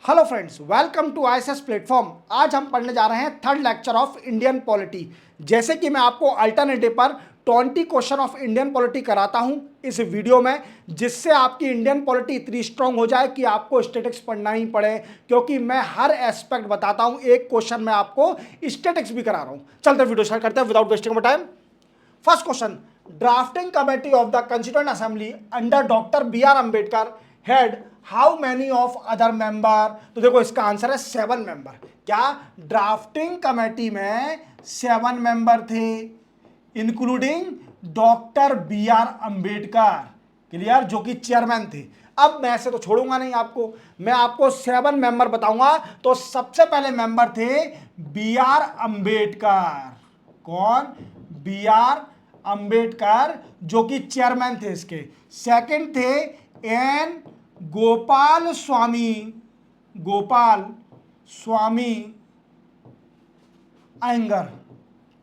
Hello friends, welcome to ISS platform. आज हम पढ़ने जा रहे हैं third lecture of Indian polity. जैसे कि मैं आपको अल्टरनेटिव पर 20 क्वेश्चन ऑफ इंडियन पॉलिटी कराता हूं इस वीडियो में, जिससे आपकी इंडियन पॉलिटी इतनी स्ट्रांग हो जाए कि आपको स्टैटिक्स पढ़ना ही पड़े, क्योंकि मैं हर एस्पेक्ट बताता हूं। एक क्वेश्चन में आपको स्टैटिक्स भी करा रहा हूं। चलते वीडियो स्टार्ट करते हैं without wasting time. First question, drafting committee of the constituent assembly under doctor B R Ambedkar had how many of other member. तो देखो इसका आंसर है 7 मेंबर। क्या ड्राफ्टिंग कमेटी में 7 मेंबर थे, including doctor B R Ambedkar. Clear, जो कि chairman थे। अब मैं ऐसे तो छोड़ूंगा नहीं आपको, मैं आपको 7 मेंबर बताऊंगा। तो सबसे पहले मेंबर थे बी आर अंबेडकर। कौन? बी आर अंबेडकर, जो कि चेयरमैन थे इसके। सेकंड थे N Gopalaswami, Gopalaswami Ayyangar.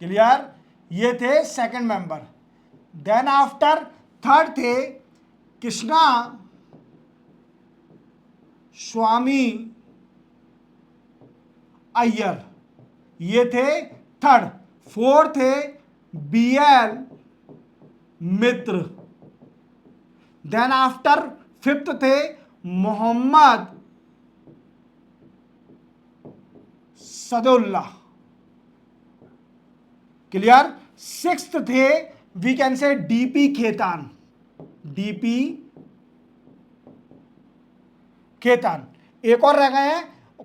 Clear, ये थे second member. Then after third थे कृष्णा स्वामी अय्यर, ये थे थर्ड। फोर्थ थे B L Mitra. Then after fifth थे मोहम्मद सदुल्ला। क्लियर। सिक्स्थ थे we can say DP Khaitan, DP Khaitan. एक और रह गए हैं,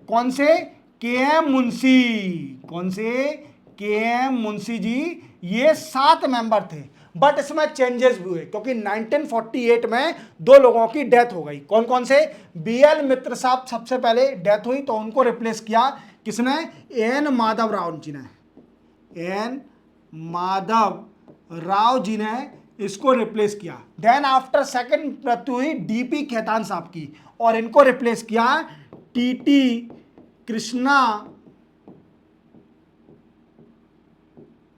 कौन से? के एम मुंशी। कौन से? के एम मुंशी जी। ये 7 मेंबर थे, बट इसमें चेंजेस भी हुए, क्योंकि 1948 में 2 लोगों की डेथ हो गई। कौन कौन से? बी एल मित्र साहब सबसे पहले डेथ हुई, तो उनको रिप्लेस किया किसने? एन माधव राव जी ने। एन माधव राव जी ने इसको रिप्लेस किया। देन आफ्टर सेकंड मृत्यु हुई डीपी खेतान साहब की, और इनको रिप्लेस किया टीटी कृष्णा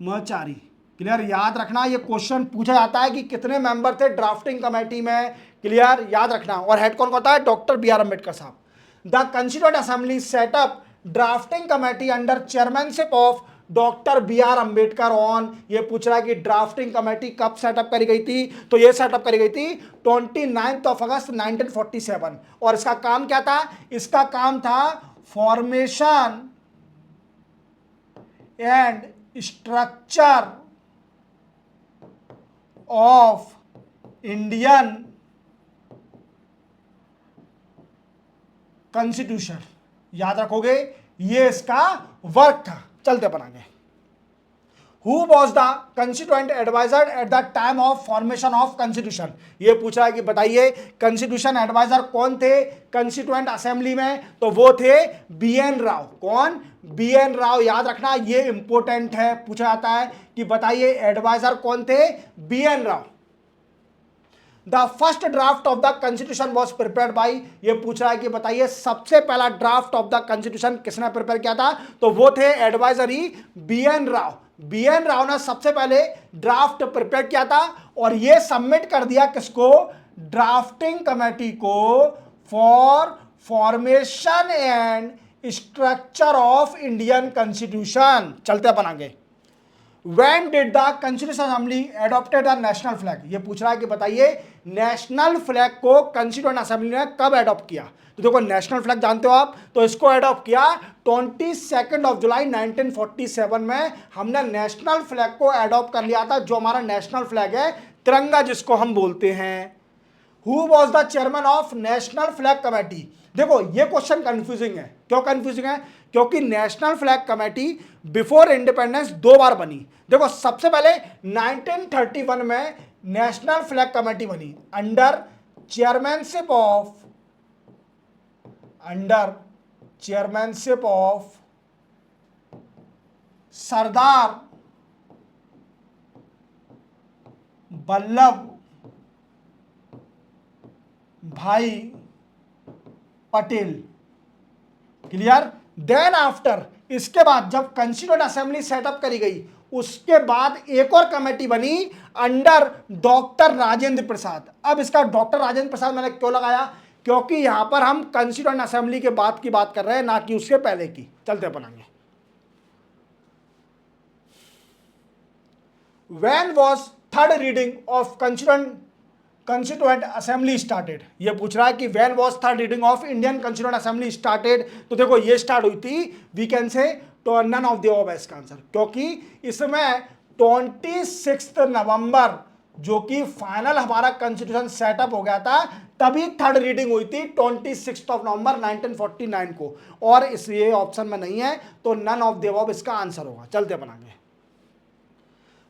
मचारी। क्लियर, याद रखना, ये क्वेश्चन पूछा जाता है कि कितने मेंबर थे ड्राफ्टिंग कमेटी में। क्लियर, याद रखना। और हेड कौन होता है? Doctor B R Ambedkar Sahab. The constituent assembly setup drafting committee under chairmanship of doctor B R Ambedkar on. ये पूछ रहा है कि ड्राफ्टिंग कमेटी कब सेटअप करी गई थी? तो ये सेटअप करी गई थी 29 अगस्त 1947। और इसका काम क्या था? इसका काम था formation and structure of Indian constitution. याद रखोगे, ये इसका वर्क था। चलते अपन आगे। Who was the constituent advisor at the time of formation of constitution? ये पूछा है कि बताइए constitution advisor कौन थे constituent assembly में? तो वो थे बी एन राव। कौन? B N Rao. याद रखना, ये इंपॉर्टेंट है, पूछा जाता है कि बताइए एडवाइजर कौन थे? B N Rao. The first draft of the constitution was prepared by. ये पूछ रहा है कि बताइए सबसे पहला ड्राफ्ट ऑफ द कॉन्स्टिट्यूशन किसने प्रिपेयर किया था? तो वो थे advisory B N Rao. B N Rao ने सबसे पहले ड्राफ्ट प्रिपेयर किया था, और ये सबमिट कर दिया किसको? ड्राफ्टिंग कमेटी को, for formation and structure of Indian constitution. चलते अपन आगे। When did the Constituent Assembly adopted the national flag? ये पूछ रहा है कि बताइए नेशनल फ्लैग को कंस्टिट्यूएंट असेंबली ने कब एडॉप्ट किया? तो देखो नेशनल फ्लैग जानते हो आप, तो इसको एडॉप्ट किया 22 जुलाई 1947 में। हमने नेशनल फ्लैग को एडॉप्ट कर लिया था, जो हमारा नेशनल फ्लैग है, तिरंगा जिसको हम बोलते हैं। Who was the chairman of national flag committee? देखो ये क्वेश्चन कंफ्यूजिंग है। क्यों कंफ्यूजिंग है? क्योंकि national flag committee before independence 2 बार बनी। देखो सबसे पहले 1931 में नेशनल फ्लैग कमेटी बनी under chairmanship of Sardar Vallabh भाई पटेल। क्लियर। देन आफ्टर, इसके बाद जब कंस्टिट्यूएंट असेंबली सेटअप करी गई, उसके बाद एक और कमेटी बनी अंडर डॉक्टर राजेंद्र प्रसाद। अब इसका डॉक्टर राजेंद्र प्रसाद मैंने क्यों लगाया? क्योंकि यहां पर हम कंस्टिट्यूएंट असेंबली के बाद की बात कर रहे हैं, ना कि उसके पहले की। चलते अपन आगे। When was third reading of constituent assembly started? ये पूछ रहा है कि when was third reading of Indian constituent assembly started? तो देखो ये स्टार्ट हुई थी, we can say तो none of the above है इसका आंसर, क्योंकि इसमें 26 नवंबर जो कि फाइनल हमारा कॉन्स्टिट्यूशन सेटअप हो गया था, तभी थर्ड रीडिंग हुई थी 26 नवंबर 1949 को, और इसलिए ऑप्शन में नहीं है, तो नन ऑफ द अबव इसका आंसर होगा। चलते अपन आगे।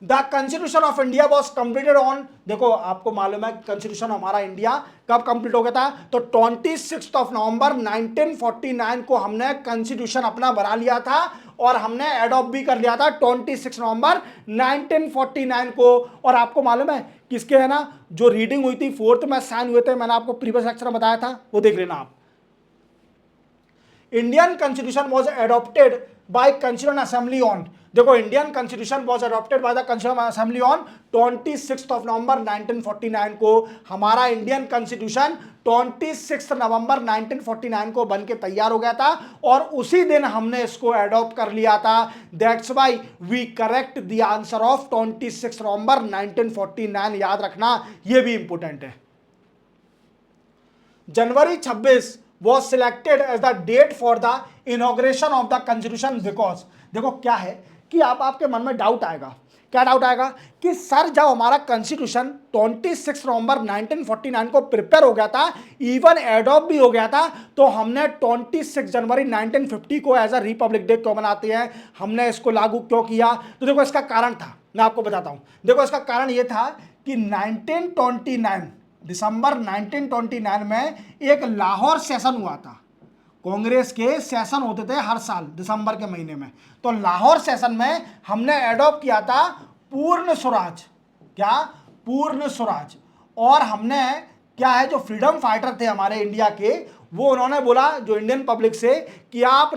The constitution of India was completed on, देखो आपको मालूम है कॉन्स्टिट्यूशन हमारा इंडिया कब कंप्लीट हो गया था, तो 26 नवंबर 1949 को हमने कॉन्स्टिट्यूशन अपना बना लिया था, और हमने एडॉप्ट भी कर लिया था 26 नवंबर 1949 को। और आपको मालूम है किसके है ना जो रीडिंग हुई थी, 4th में साइन हुए थे, मैंने आपको प्रीवियस लेक्चर में बताया था, वो देख लेना आप। Indian constitution was adopted by constituent assembly on, देखो Indian constitution was adopted by the constituent assembly on 26 November 1949 को। हमारा इंडियन कॉन्स्टिट्यूशन 26 नवंबर 1949 को बन के तैयार हो गया था, और उसी दिन हमने इसको एडॉप्ट कर लिया था। That's why we correct the answer of 26 November 1949, याद रखना, ये भी इंपोर्टेंट है। जनवरी 26 was selected as the date for the inauguration of the constitution because, देखो क्या है कि आपके मन में डाउट आएगा, क्या डाउट आएगा कि सर जब हमारा कॉन्स्टिट्यूशन 26 नवंबर 1949 को प्रिपेयर हो गया था, इवन एडॉप्ट भी हो गया था, तो हमने 26 जनवरी 1950 को एज अ रिपब्लिक डे क्यों मनाते हैं, हमने इसको लागू क्यों किया? तो देखो इसका कारण था, मैं आपको बताता हूं। देखो इसका कारण यह था कि 1929 दिसंबर 1929 में एक लाहौर सेशन हुआ था। कांग्रेस के सेशन होते थे हर साल दिसंबर के महीने में, तो लाहौर सेशन में हमने एडॉप्ट किया था पूर्ण स्वराज, क्या पूर्ण स्वराज। और हमने क्या है जो फ्रीडम फाइटर थे हमारे इंडिया के, वो उन्होंने बोला जो इंडियन पब्लिक से कि आप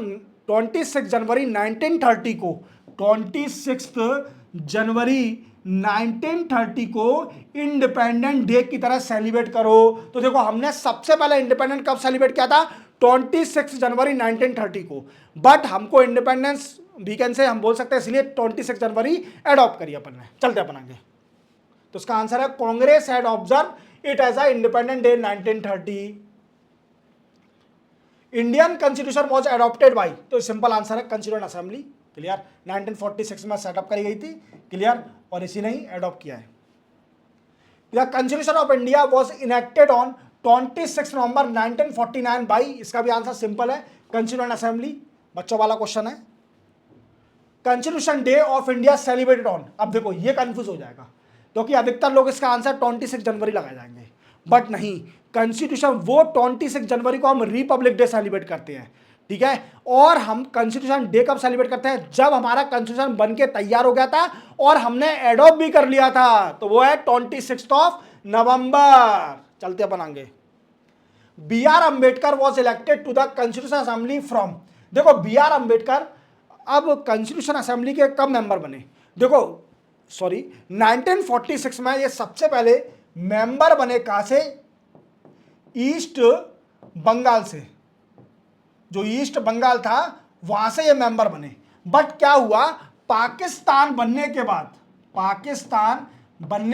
26 जनवरी 1930 को 26 जनवरी 1930 को इंडिपेंडेंट डे की तरह सेलिब्रेट करो। तो देखो हमने सबसे पहले इंडिपेंडेंट कब सेलिब्रेट किया था? 26 जनवरी 1930 को, बट हमको इंडिपेंडेंस वीकेंड से हम बोल सकते हैं, इसलिए 26 जनवरी एडॉप्ट करिए अपन ने। चलते अपन आगे। तो इसका आंसर है Congress had observe it as a independent day 1930। Indian constitution was adopted by, तो सिंपल आंसर है कॉन्स्टिट्यूएंट असेंबली, क्लियर, 1946 में सेटअप करी गई थी, क्लियर, और इसी ने ही एडॉप्ट किया है। The constitution of India was enacted on 26 November 1949 by, इसका भी आंसर सिंपल है कॉन्स्टिट्यूएंट असेंबली, बच्चों वाला क्वेश्चन है। Constitution day of India celebrated on, अब देखो ये कंफ्यूज हो जाएगा क्योंकि अधिकतर लोग इसका आंसर 26 जनवरी लगा जाएंगे, बट नहीं, कॉन्स्टिट्यूशन वो 26 जनवरी को हम रिपब्लिक डे सेलिब्रेट करते हैं, ठीक है। और हम कॉन्स्टिट्यूशन डे कब सेलिब्रेट करते हैं? जब हमारा कॉन्स्टिट्यूशन बन के तैयार हो गया था और हमने एडॉप्ट भी कर लिया था, तो वो है 26 नवंबर। चलते अपन आगे। B R Ambedkar was elected to the constitution assembly from, देखो बी आर अम्बेडकर अब कॉन्स्टिट्यूशन असेंबली के कब मेंबर बने? देखो सॉरी 1946 में ये सबसे पहले मेंबर बने, कहां से? ईस्ट बंगाल से, जो ईस्ट बंगाल था वहां से ये मेंबर बने। बट क्या हुआ, पाकिस्तान बनने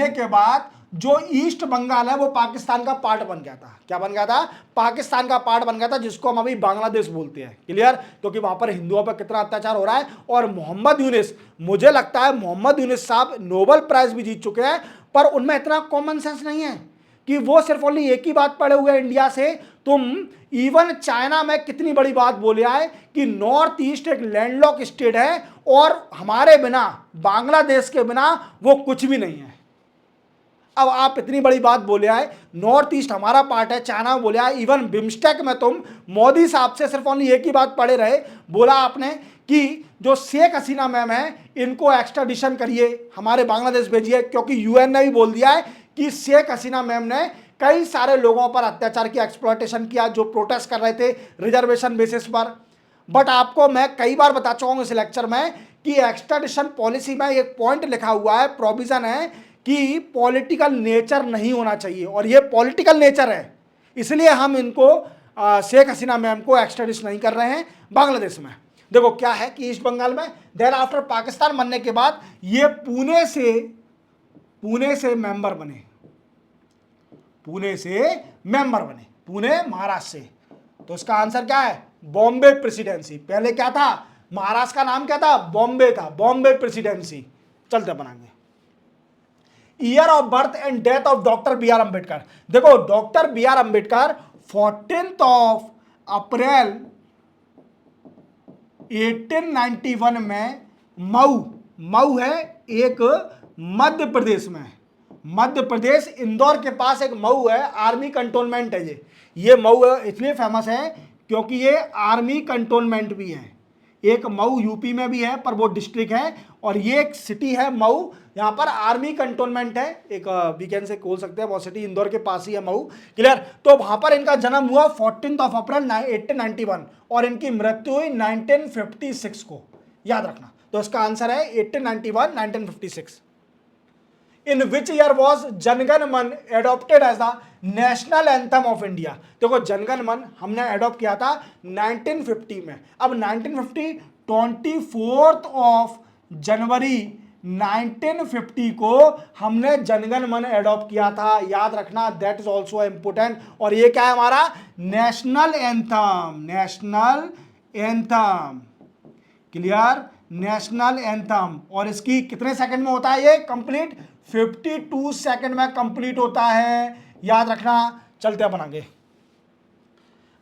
के बाद जो ईस्ट बंगाल है वो पाकिस्तान का पार्ट बन गया था। क्या बन गया था? पाकिस्तान का पार्ट बन गया था, जिसको हम अभी बांग्लादेश बोलते हैं, क्लियर, क्योंकि वहां पर हिंदुओं पर कितना अत्याचार हो रहा है। और मोहम्मद यूनिस, मुझे लगता है मोहम्मद यूनिस साहब नोबेल प्राइज भी जीत चुके हैं, पर उनमें इतना कॉमन सेंस नहीं है कि वो सिर्फ ओनली एक ही बात पढ़े हुए हैं इंडिया से। तुम इवन चाइना में कितनी बड़ी बात बोले आए कि नॉर्थ ईस्ट एक लैंडलॉक स्टेट है और हमारे बिना, बांग्लादेश के बिना वो कुछ भी नहीं है। अब आप इतनी बड़ी बात बोले आए, नॉर्थ ईस्ट हमारा पार्ट है, चाइना में बोले आए, इवन बिम्स्टेक में तुम मोदी साहब से सिर्फ ओनली एक ही बात पढ़े रहे, बोला आपने कि जो शेख हसीना मैम है इनको एक्स्ट्राडिशन करिए, हमारे बांग्लादेश भेजिए, क्योंकि यूएन ने भी बोल दिया है कि शेख हसीना मैम ने कई सारे लोगों पर अत्याचार किया, एक्सप्लॉयटेशन किया, जो प्रोटेस्ट कर रहे थे रिजर्वेशन बेसिस पर। बट आपको मैं कई बार बता चुका हूं इस लेक्चर में कि एक्स्ट्राडिशन पॉलिसी में एक पॉइंट लिखा हुआ है, प्रोविजन है कि पॉलिटिकल नेचर नहीं होना चाहिए, और ये पॉलिटिकल नेचर है। इसलिए हम इनको शेख हसीना मैम को एक्स्ट्राडिशन नहीं कर रहे हैं बांग्लादेश में। देखो क्या है कि ईस्ट बंगाल में देन आफ्टर पाकिस्तान बनने के बाद ये पुणे से मेंबर बने, पुणे से मेंबर बने, पुणे महाराष्ट्र से। तो इसका आंसर क्या है? बॉम्बे प्रेसिडेंसी। पहले क्या था? महाराष्ट्र का नाम क्या था? बॉम्बे था, बॉम्बे प्रेसिडेंसी। चलते बनाएंगे। Year of birth and death of doctor B R Ambedkar. देखो डॉक्टर बी आर अम्बेडकर 14 अप्रैल 1891 में मऊ है एक मध्य प्रदेश में, मध्य प्रदेश इंदौर के पास एक मऊ है, आर्मी कंटोनमेंट है। ये मऊ इसलिए फेमस है क्योंकि ये आर्मी कंटोनमेंट भी है। एक मऊ यूपी में भी है पर वो डिस्ट्रिक्ट है, और ये एक सिटी है मऊ, यहाँ पर आर्मी कंटोनमेंट है, एक वीकेंड से खोल सकते हैं, वो सिटी इंदौर के पास ही है मऊ। क्लियर? तो वहां पर इनका जन्म हुआ 14 अप्रैल 1891 और इनकी मृत्यु हुई 1956 को, याद रखना। तो इसका आंसर है 1891 1956। इन which year was Jana Gana Mana adopted as the national anthem of India. देखो जनगण मन हमने एडॉप्ट किया था 1950 में। अब 1950 24 जनवरी 1950 को हमने जनगण मन एडॉप्ट किया था, याद रखना। That is also important. और ये क्या है हमारा? National anthem, national anthem. Clear? National anthem. और इसकी कितने सेकंड में होता है ये कंप्लीट? 52 सेकंड में कंप्लीट होता है, याद रखना। चलते अपन आगे।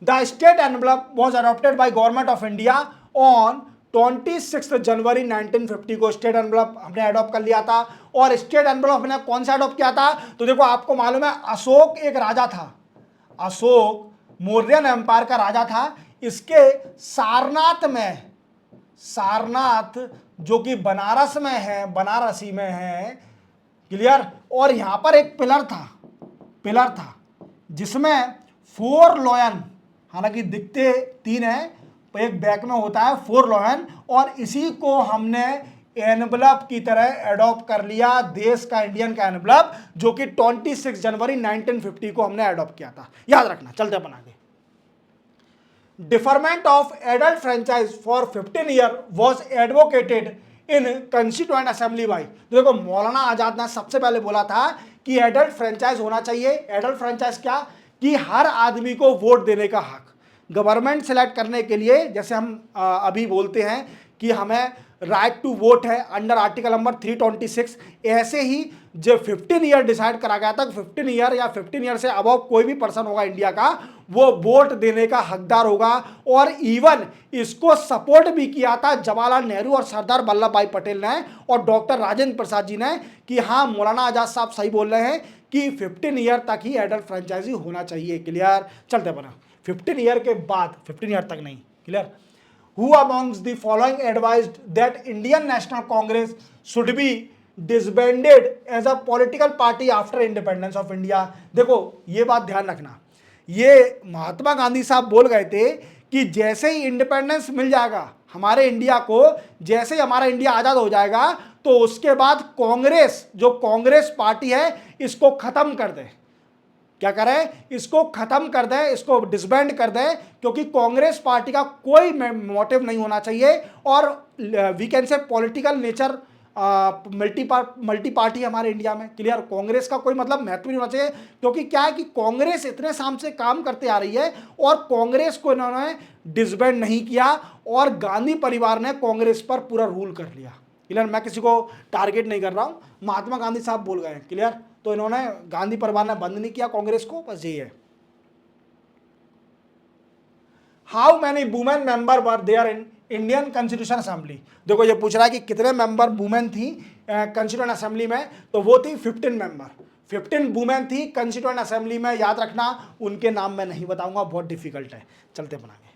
The state envelope was adopted by government of India on 26 जनवरी 1950 को स्टेट एनवलप हमने अडॉप्ट कर लिया था। और स्टेट एनवलप हमने कौन सा अडॉप्ट किया था? तो देखो आपको मालूम है अशोक एक राजा था, अशोक मौर्यन एम्पायर का राजा था। इसके सारनाथ में, सारनाथ जो कि बनारस में है, बनारसी में है। क्लियर? और यहां पर एक पिलर था जिसमें 4 लॉयन, हालांकि दिखते 3 है, एक बैक में होता है 4 लॉयन, और इसी को हमने एनवलप की तरह एडॉप्ट कर लिया, देश का इंडियन का एनवलप, जो कि 26 जनवरी 1950 को हमने एडॉप्ट किया था, याद रखना। चलते अपन आगे। Deferment of adult franchise for 15 year was advocated in constituent assembly by. देखो मौलाना आजाद ने सबसे पहले बोला था कि एडल्ट फ्रेंचाइज होना चाहिए। एडल्ट फ्रेंचाइज क्या? कि हर आदमी को वोट देने का हक, गवर्नमेंट सेलेक्ट करने के लिए, जैसे हम अभी बोलते हैं कि हमें राइट टू वोट है अंडर आर्टिकल नंबर 326, ऐसे ही जो 15 ईयर डिसाइड करा गया था, 15 ईयर या 15 ईयर से अबव कोई भी पर्सन होगा इंडिया का, वो वोट देने का हकदार होगा। और इवन इसको सपोर्ट भी किया था जवाहरलाल नेहरू और सरदार वल्लभ भाई पटेल ने और डॉक्टर राजेंद्र प्रसाद जी ने, कि हाँ मौलाना आजाद साहब सही बोल रहे हैं कि 15 ईयर तक ही एडल्ट फ्रेंचाइजी होना चाहिए। क्लियर? चलते बना 15 ईयर के बाद, 15 ईयर तक नहीं। Clear? Who amongst the following advised that Indian National Congress should be disbanded as a political party after independence of India? देखो ये बात ध्यान रखना, ये महात्मा गांधी साहब बोल गए थे कि जैसे ही इंडिपेंडेंस मिल जाएगा हमारे इंडिया को, जैसे ही हमारा इंडिया आज़ाद हो जाएगा, तो उसके बाद कांग्रेस, जो कांग्रेस पार्टी है, इसको खत्म कर दे। क्या करें? इसको खत्म कर दें, इसको डिसबैंड कर दें, क्योंकि कांग्रेस पार्टी का कोई मोटिव नहीं होना चाहिए। और we can say political nature multi party हमारे इंडिया में। क्लियर? कांग्रेस का कोई मतलब महत्व नहीं होना चाहिए, क्योंकि क्या है कि कांग्रेस इतने साल से काम करते आ रही है और कांग्रेस को इन्होंने डिसबैंड नहीं किया, और गांधी परिवार ने कांग्रेस पर पूरा रूल कर लिया। क्लियर? मैं किसी को टारगेट नहीं कर रहा हूं, महात्मा गांधी साहब बोल गए। क्लियर? तो इन्होंने, गांधी परिवार ने बंद नहीं किया कांग्रेस को, बस यही है। How many women member were there in Indian constitution assembly? देखो ये पूछ रहा है कि कितने मेंबर वुमेन थी कॉन्स्टिट्यूएंट असेंबली में, तो वो थी 15 मेंबर। 15 वुमेन थी कॉन्स्टिट्यूएंट असेंबली में, याद रखना। उनके नाम मैं नहीं बताऊंगा, बहुत डिफिकल्ट है। चलते बनाएंगे।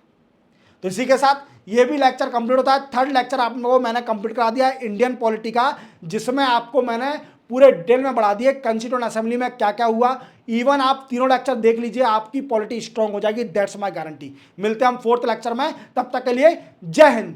तो इसी के साथ ये भी लेक्चर कंप्लीट होता है। 3rd लेक्चर आप लोगों को मैंने कंप्लीट करा दिया है इंडियन पॉलिटी का, जिसमें आपको मैंने पूरे डिटेल में बढ़ा दिए कॉन्स्टिट्यूएंट असेंबली में क्या क्या हुआ। इवन आप 3 लेक्चर देख लीजिए, आपकी पॉलिटी स्ट्रांग हो जाएगी, दैट्स माय गारंटी। मिलते हैं हम 4th लेक्चर में, तब तक के लिए जय हिंद।